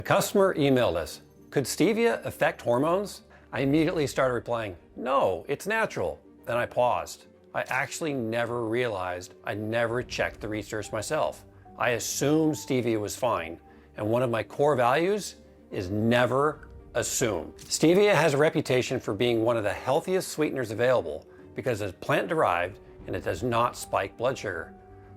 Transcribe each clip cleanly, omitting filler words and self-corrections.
A customer emailed us, "Could stevia affect hormones?" I immediately started replying, "No, it's natural." Then I paused. I actually never realized I never checked the research myself. I assumed stevia was fine, and one of my core values is never assume. Stevia has a reputation for being one of the healthiest sweeteners available because it's plant-derived and it does not spike blood sugar.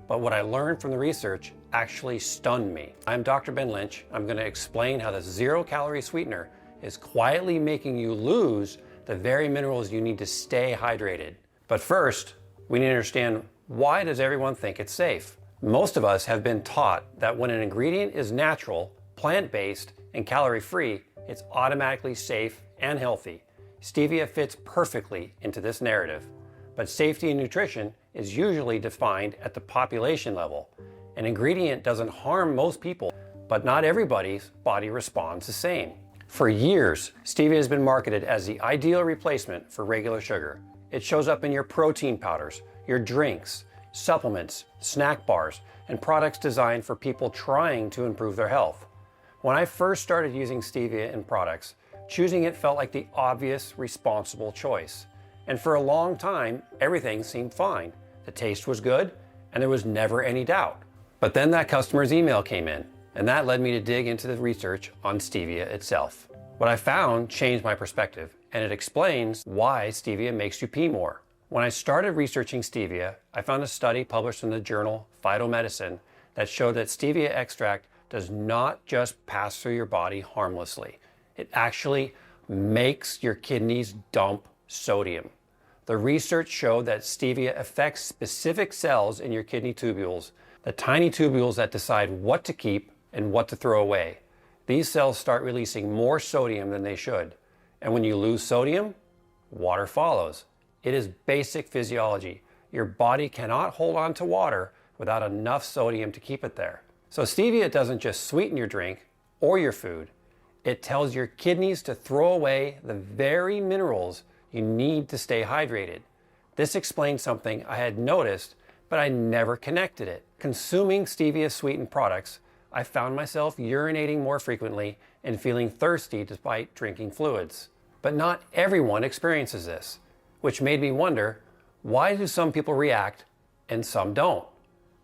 But what I learned from the research actually stunned me. I'm Dr. Ben Lynch. I'm going to explain how the zero-calorie sweetener is quietly making you lose the very minerals you need to stay hydrated. But first, we need to understand, why does everyone think it's safe? Most of us have been taught that when an ingredient is natural, plant-based, and calorie-free, it's automatically safe and healthy. Stevia fits perfectly into this narrative. But safety in nutrition is usually defined at the population level. An ingredient doesn't harm most people, but not everybody's body responds the same. For years, stevia has been marketed as the ideal replacement for regular sugar. It shows up in your protein powders, your drinks, supplements, snack bars, and products designed for people trying to improve their health. When I first started using stevia in products, choosing it felt like the obvious, responsible choice. And for a long time, everything seemed fine. The taste was good, and there was never any doubt. But then that customer's email came in, and that led me to dig into the research on stevia itself. What I found changed my perspective, and it explains why stevia makes you pee more. When I started researching stevia, I found a study published in the journal Phytomedicine that showed that stevia extract does not just pass through your body harmlessly. It actually makes your kidneys dump sodium. The research showed that stevia affects specific cells in your kidney tubules, the tiny tubules that decide what to keep and what to throw away. These cells start releasing more sodium than they should. And when you lose sodium, water follows. It is basic physiology. Your body cannot hold on to water without enough sodium to keep it there. So stevia doesn't just sweeten your drink or your food. It tells your kidneys to throw away the very minerals you need to stay hydrated. This explains something I had noticed, but I never connected it. Consuming stevia-sweetened products, I found myself urinating more frequently and feeling thirsty despite drinking fluids. But not everyone experiences this, which made me wonder, why do some people react and some don't?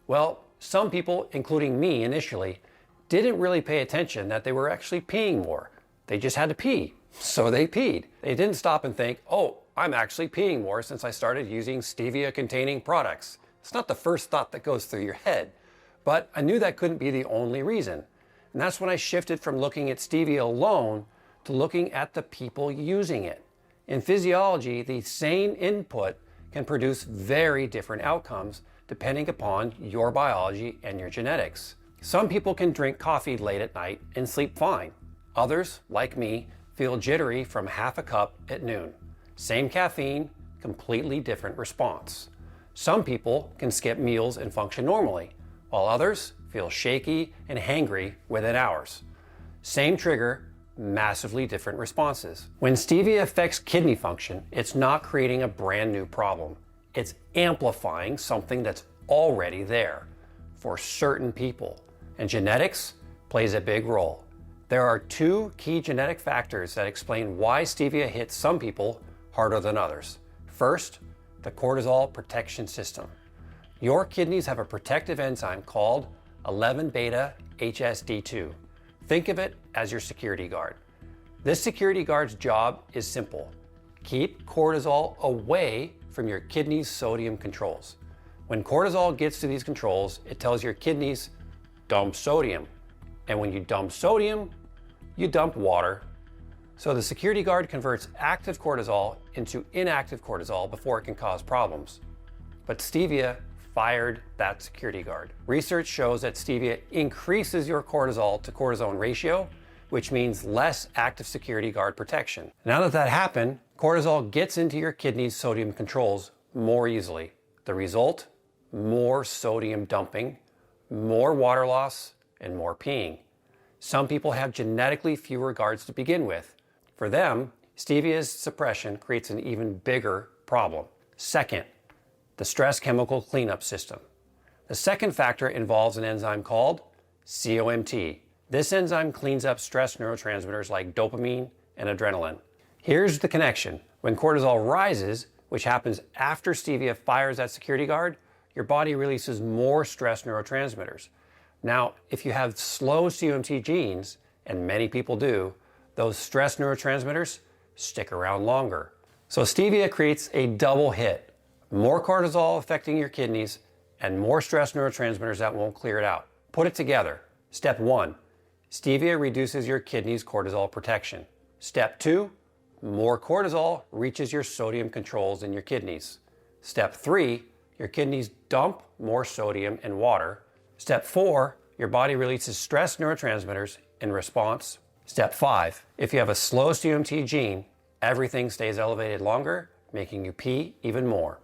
Well, some people, including me initially, didn't really pay attention that they were actually peeing more. They just had to pee, so they peed. They didn't stop and think, "Oh, I'm actually peeing more since I started using stevia-containing products." It's not the first thought that goes through your head, but I knew that couldn't be the only reason. And that's when I shifted from looking at stevia alone to looking at the people using it. In physiology, the same input can produce very different outcomes depending upon your biology and your genetics. Some people can drink coffee late at night and sleep fine. Others, like me, feel jittery from half a cup at noon. Same caffeine, completely different response. Some people can skip meals and function normally, while others feel shaky and hangry within hours. Same trigger, massively different responses. When stevia affects kidney function, it's not creating a brand new problem. It's amplifying something that's already there for certain people. And genetics plays a big role. There are two key genetic factors that explain why stevia hits some people harder than others. First, the cortisol protection system. Your kidneys have a protective enzyme called 11-beta-HSD2. Think of it as your security guard. This security guard's job is simple. Keep cortisol away from your kidneys' sodium controls. When cortisol gets to these controls, it tells your kidneys, dump sodium. And when you dump sodium, you dump water. So the security guard converts active cortisol into inactive cortisol before it can cause problems. But stevia fired that security guard. Research shows that stevia increases your cortisol to cortisone ratio, which means less active security guard protection. Now that happened, cortisol gets into your kidneys' sodium controls more easily. The result? More sodium dumping, more water loss, and more peeing. Some people have genetically fewer guards to begin with. For them, stevia's suppression creates an even bigger problem. Second, the stress chemical cleanup system. The second factor involves an enzyme called COMT, This enzyme cleans up stress neurotransmitters like dopamine and adrenaline. Here's the connection. When cortisol rises, which happens after stevia fires that security guard, your body releases more stress neurotransmitters. Now, if you have slow COMT genes, and many people do, those stress neurotransmitters stick around longer. So stevia creates a double hit. More cortisol affecting your kidneys and more stress neurotransmitters that won't clear it out. Put it together. Step 1, stevia reduces your kidneys' cortisol protection. Step 2, more cortisol reaches your sodium controls in your kidneys. Step 3, your kidneys dump more sodium and water. Step 4, your body releases stress neurotransmitters in response. Step 5, if you have a slow COMT gene, everything stays elevated longer, making you pee even more.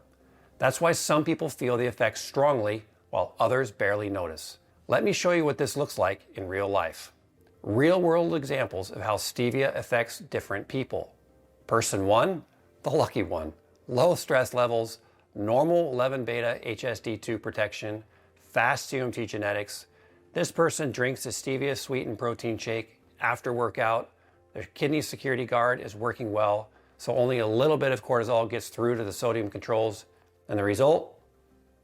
That's why some people feel the effects strongly while others barely notice. Let me show you what this looks like in real life. Real-world examples of how stevia affects different people. Person 1, the lucky one. Low stress levels, normal 11-beta HSD2 protection, fast COMT genetics. This person drinks a stevia-sweetened protein shake after workout. Their kidney security guard is working well, so only a little bit of cortisol gets through to the sodium controls. And the result?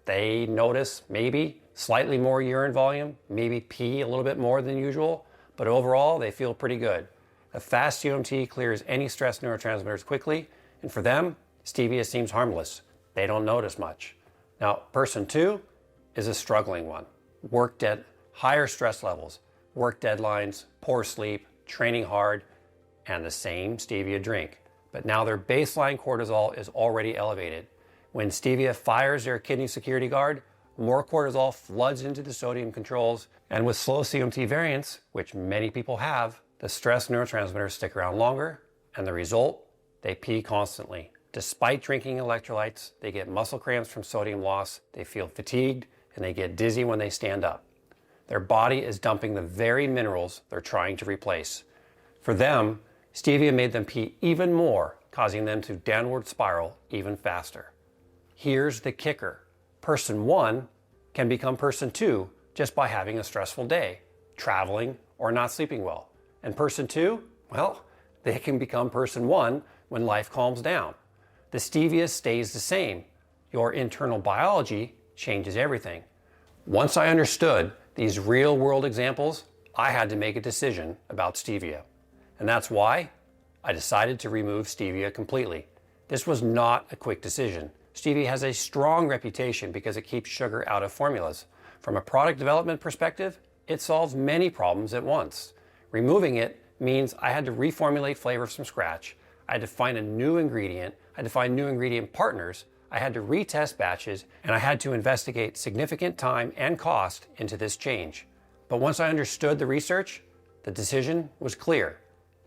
They notice maybe slightly more urine volume, maybe pee a little bit more than usual, but overall they feel pretty good. A fast COMT clears any stress neurotransmitters quickly, and for them, stevia seems harmless. They don't notice much. Now, person 2 is a struggling one. Worked at higher stress levels, work deadlines, poor sleep, training hard, and the same stevia drink. But now their baseline cortisol is already elevated. When stevia fires their kidney security guard, more cortisol floods into the sodium controls, and with slow COMT variants, which many people have, the stress neurotransmitters stick around longer, and the result? They pee constantly. Despite drinking electrolytes, they get muscle cramps from sodium loss, they feel fatigued, and they get dizzy when they stand up. Their body is dumping the very minerals they're trying to replace. For them, stevia made them pee even more, causing them to downward spiral even faster. Here's the kicker. Person 1 can become person 2 just by having a stressful day, traveling, or not sleeping well. And person 2, well, they can become person 1 when life calms down. The stevia stays the same. Your internal biology changes everything. Once I understood these real-world examples, I had to make a decision about stevia. And that's why I decided to remove stevia completely. This was not a quick decision. Stevia has a strong reputation because it keeps sugar out of formulas. From a product development perspective, it solves many problems at once. Removing it means I had to reformulate flavors from scratch. I had to find a new ingredient. I had to find new ingredient partners. I had to retest batches, and I had to investigate significant time and cost into this change. But once I understood the research, the decision was clear.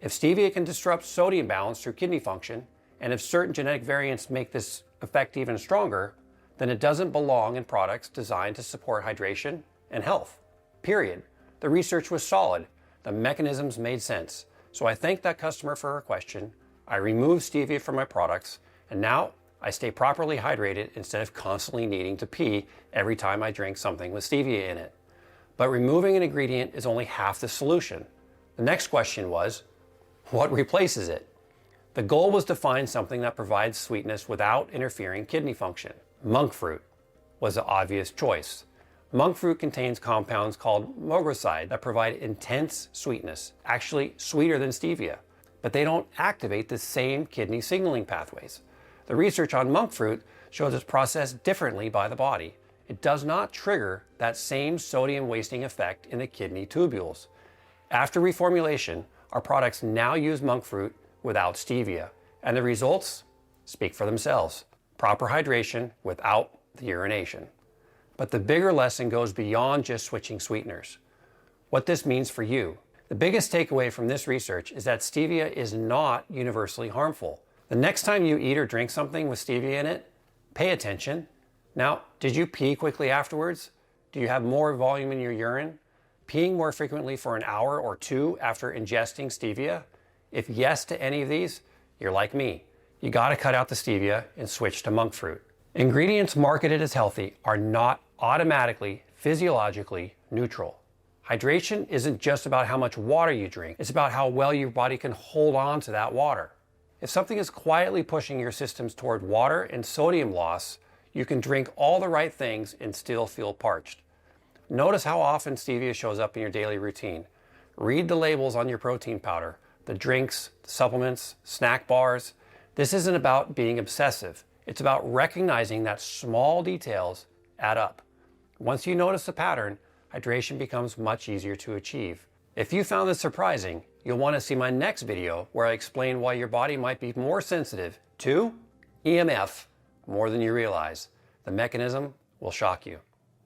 If stevia can disrupt sodium balance through kidney function, and if certain genetic variants make this effect even stronger, then it doesn't belong in products designed to support hydration and health. Period. The research was solid. The mechanisms made sense. So I thanked that customer for her question. I removed stevia from my products, and now I stay properly hydrated instead of constantly needing to pee every time I drink something with stevia in it. But removing an ingredient is only half the solution. The next question was, what replaces it? The goal was to find something that provides sweetness without interfering kidney function. Monk fruit was the obvious choice. Monk fruit contains compounds called mogoside that provide intense sweetness, actually sweeter than stevia, but they don't activate the same kidney signaling pathways. The research on monk fruit shows it's processed differently by the body. It does not trigger that same sodium wasting effect in the kidney tubules. After reformulation, our products now use monk fruit without stevia, and the results speak for themselves. Proper hydration without the urination. But the bigger lesson goes beyond just switching sweeteners. What this means for you. The biggest takeaway from this research is that stevia is not universally harmful. The next time you eat or drink something with stevia in it, pay attention. Now, did you pee quickly afterwards? Do you have more volume in your urine? Peeing more frequently for an hour or two after ingesting stevia? If yes to any of these, you're like me. You gotta cut out the stevia and switch to monk fruit. Ingredients marketed as healthy are not automatically physiologically neutral. Hydration isn't just about how much water you drink, it's about how well your body can hold on to that water. If something is quietly pushing your systems toward water and sodium loss, you can drink all the right things and still feel parched. Notice how often stevia shows up in your daily routine. Read the labels on your protein powder, the drinks, the supplements, snack bars. This isn't about being obsessive. It's about recognizing that small details add up. Once you notice the pattern, hydration becomes much easier to achieve. If you found this surprising, you'll want to see my next video where I explain why your body might be more sensitive to EMF more than you realize. The mechanism will shock you.